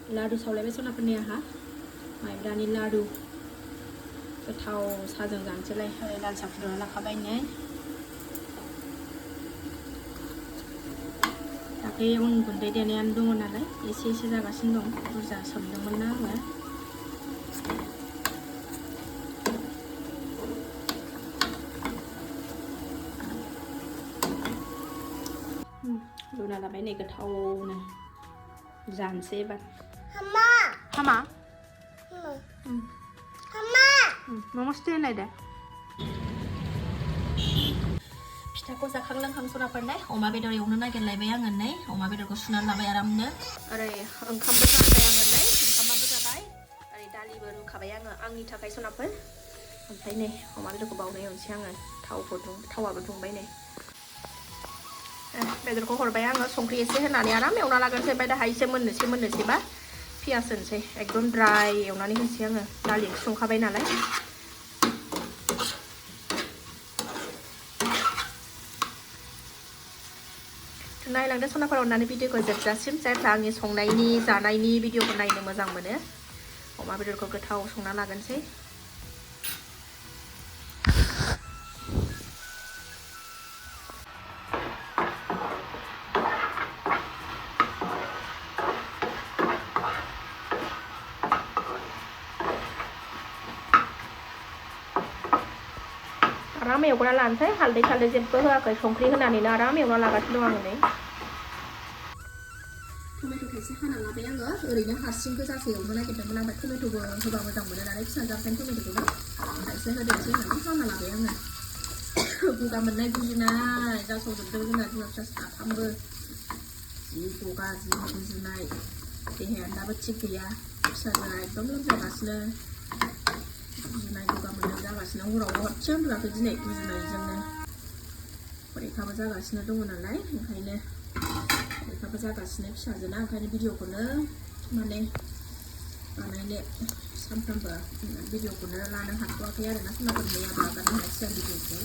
लारु सावलायबाय सनाफोरनिया हा माइब्रानि लारु गोथाव साजों जानोसैलाय ओरै लाल साहा फुदुंना लाखाबाय नै दाख्लै अन गुन्दै देनायानो दङ नालाय एसे एसे जागासिनो दं बुरजा सोमदोंमोन ना आङो लुना लाबाय नै गोथावनो जानोसै एबार हामा हामा हामा नमस्ते होनलाय दे फिथाखौ जाखां लोंखां सनाफोरनाय अमा बेदर एवनो नागिरलायबाय आङो नै अमा बेदरखौ सुनानै लाबाय आरामनो ओरै ओंखामबो जानबाय आङो नै ओंखामाबो जाबाय ओरै दालिबो रुखाबाय आङो आंनि थाखाय सनाफोर ओमफ्राय नै अमा बेदरखौ बावनाय एवनोसै आङो थावाबो दुंबाय नै बेदरखौ हरबाय आङो संख्रि एसे होनानै आराम एवना लागोनसै ओमफ्राय दाहाय एसे मोननोसैबा पियास होनोसै एकदम ड्राय एवनानै होनोसै आङो दालि ओंख्रि संखाबाय नालाय नायलांदो सनाफोर अननानै भिडिअखौ जोबजासिम जायफ्रा आंनि संनायनि जानायनि भिडिअखौ नायनो मोजां मोनो अमा बेदरखौ गोथाव संना लागोनसै आराम एवना लानोसै हालदै जेबो होआखै संख्रि होनानैनो आराम एवना लागासिनो दं आङो नै टमेट' थाइसे हाना लाबाय आङो ओरैनो हारसिं गोजासो एवनो नागिरदोंमोन ओमफ्राय टमेट'बो होबा मोजां मोनो नालाय फिसा जाबाय टमेट'खौबो थाइसे होदेरसै होननानै हाना लाबाय आङो गगा मोननाय गुजुनाय जासावजोबदों जोंना बिमा फिसा साथामबो जि गगा जि गुजुनाय देहायानो दाबो थिग गैया फिसाजोआ एकदम लोमजागासिनो गुजुनाय गगा मोननाय जागासिनो हराव हरसे उन्दुआखै दिनै गुजुनायजोंनो फरिखाबो जागासिनो दङ नालाय ओंखायनो फरिखाबो जागासिनो फिसाजोना ओंखायनो भिडिअखौनो माने बानायनो सानफ्रामबो भिडिअखौनो लानो हाथ'वाखै आरोना सनाफोर मैयाबो आगारनो हायासै आं भिडिअखौ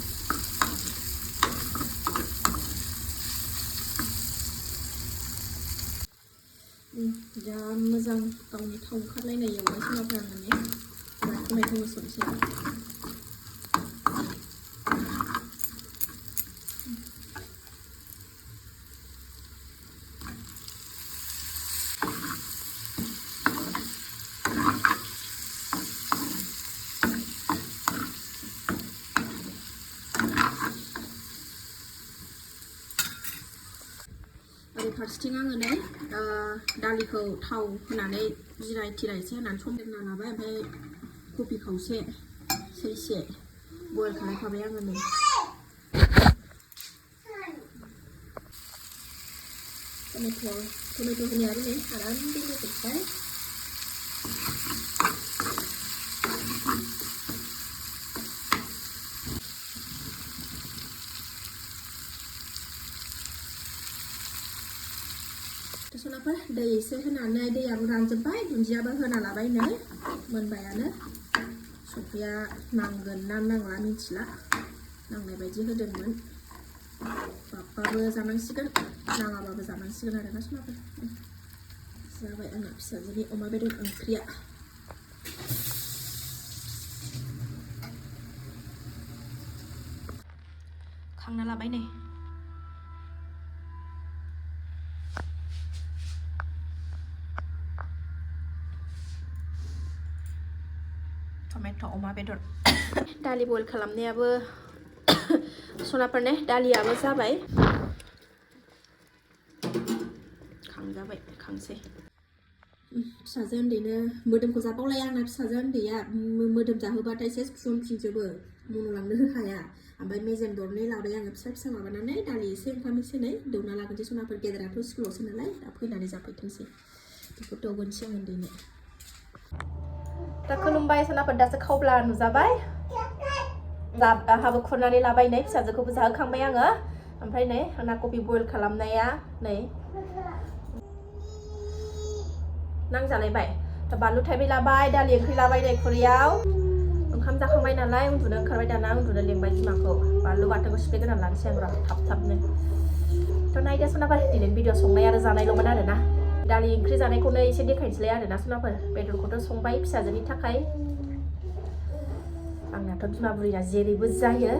जा मोजां गावनि थाव ओंखारलायनाय एवबाय सनाफोरा माने टमेट' होसनसै ओरै फारसेथिं आङो नै दालिखौ थाव होनानै जिराय थिरायसे होनानै संदेरना लाबाय ओमफ्राय कफि खावसे सैसे बयल खालामखाबाय आङो नै टमेट' होनायाबो नै आराम होजोबबाय सनाफोर दै एसे होनानै दैयाबो रानजोब्बाय दुन्दियाबो होना लाबाय नै मोनबायानो संख्रिया नांगोन ना नांला मिथिला नांनाय बायदि होदोंमोन बाबबाबो जानांसिगोन नाङाबाबो जानांसिगोन आरोना सनाफोर जाबाय आंना फिसाजोनि अमा बेदर ओंख्रिया खांना लाबाय नै टमेट' अमा बेदर दालि बयल खालामनायाबो सनाफोरने दालियाबो जाबाय खांजाबाय खांसै फिसाजो उन्दैनो मोदोमखौ जाबावलाया आंना फिसाजो उन्दैया मोदोम जाहोबाथाय सेस खुंफिनजोबो मन'लांनो होखाया ओमफ्राय मेजेम दरनै लाबाय आङो फिसा माबानानै दालि एसे ओंखाम एसे नै दौना लागोनसै सनाफोर गेदेराथ' स्कुलावसो नालाय दा फैनानै जाफैथोंसै बेखौ दौगोनसै आं उन्दैनो दा खुलुमबाय सनाफोर दासो खावब्ला नुजाबाय हाबो खुरनानै लाबाय नै फिसाजोखौबो जाहोखांबाय आङो ओमफ्राय नै आंना कफि बयल खालामनाया नै नांजालायबाय बानलु थाइबै लाबाय दालि ओंख्रि लाबाय नै खुरैयाव ओंखाम जाखांबाय नालाय उन्दुनो ओंखारबाय दाना उन्दुनो लेंबाय बिमाखौ बानलु बाथोनखौ सिफ्लेग्रोना लानोसै आं र' थाब थाबनो थ' नायदो सनाफोर दिनैनि भिडिअ संनाय आरो जानायल'मोन आरोना दालि ओंख्रि जानायखौनो एसे देखायनोसैलाय आरोना सनाफोर बेदरखौथ' संबाय फिसाजोनि थाखाय आंनाथ' बिमा बुरैना जेरैबो जायो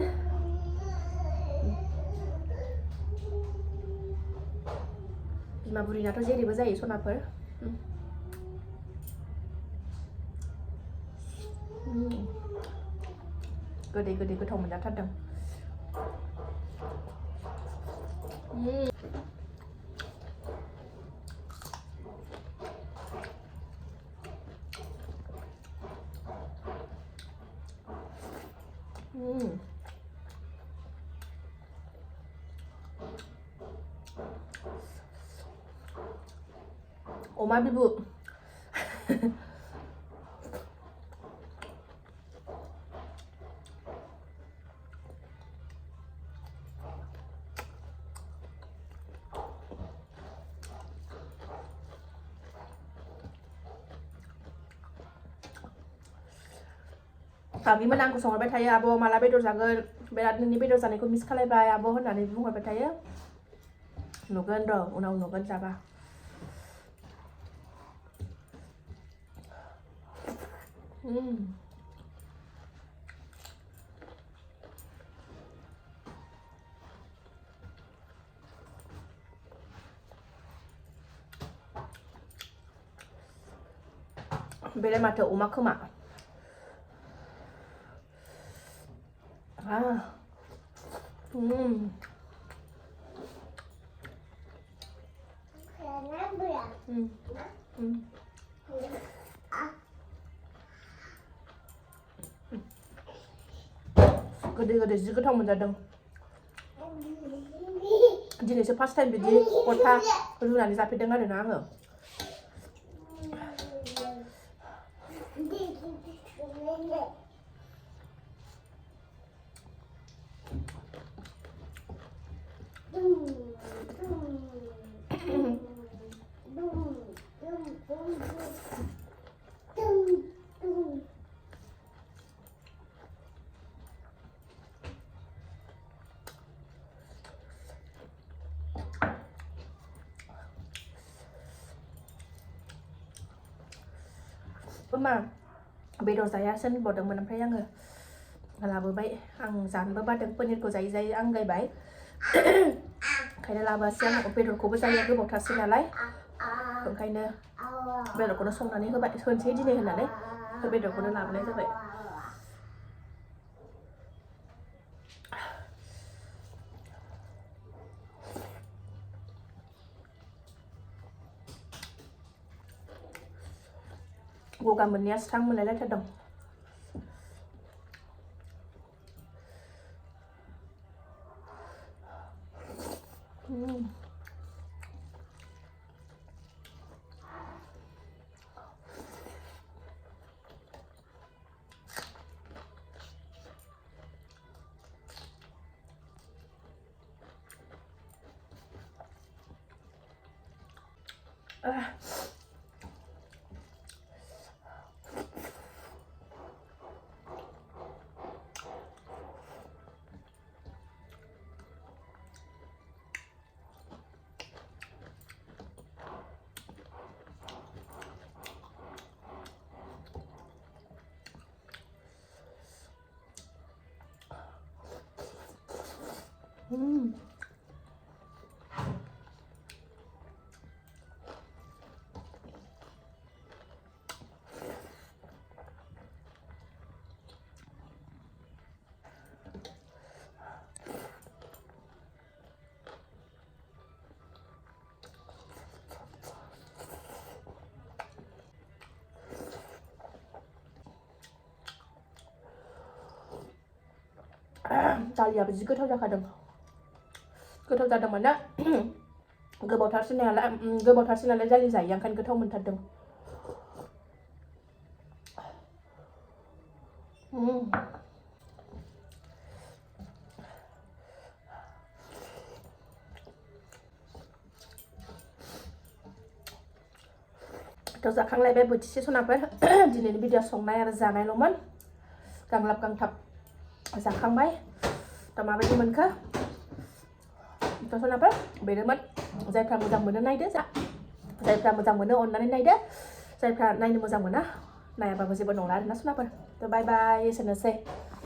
बिमा बुरैनाथ' जेरैबो जायो सनाफोर गोदै गोदै गोथाव मोनजाथारदों अमा बिबु आगैमोन आंखौ सोंहरबाय थायो आब' माला बेदर जागोन बिराद नोंनि बेदर जानायखौ मिस खालायबाय आब' होननानै बुंहरबाय थायो नुगोन र' उनाव नुगोन जाबा बेलाय माथो अमा खोमा गोदै गोदै जि गोथाव मोनजादों दिनैसो फार्स्ट टाइम बिदि गथा रुनानै जाफेरदों आरोना आङो मा बेदर जायासो होनबावदोंमोन ओमफ्राय आङो लाबोबाय आं जानोबो बादों पनिरखौ जायै जायै आंगायबाय ओंखायनो लाबोआसै आं बेदरखौबो जायो गोबावथारसै नालाय ओंखायनो बेदरखौनो संनानै होनोसै दिनै होननानै बेदरखौनो लाबोनाय जाबाय गगा मोननाया स्रां मोनलायलायथारदों दालियाबो जि गोथाव जाखादों गोथाव जादोंमोन ना गोबावथारसै नालाय दालि जायो ओंखायनो गोथाव मोनथारदों थ' जाखांलायबाय बोथिसे सनाफोर दिनैनि भिडिअ संनाय आरो जानायल'मोन गांलाब गांथाब जाखांबाय दा माबायदि मोनखो थ' सनाफोर बेनोमोन जायफ्रा मोजां मोनो नायदो जा जायफ्रा मोजां मोनो अननानै नायदो जायफ्रा नायनो मोजां मोना नायाबाबो जेबो नंला आरोना सुनाफोर थ' बाय बाय एसेनोसै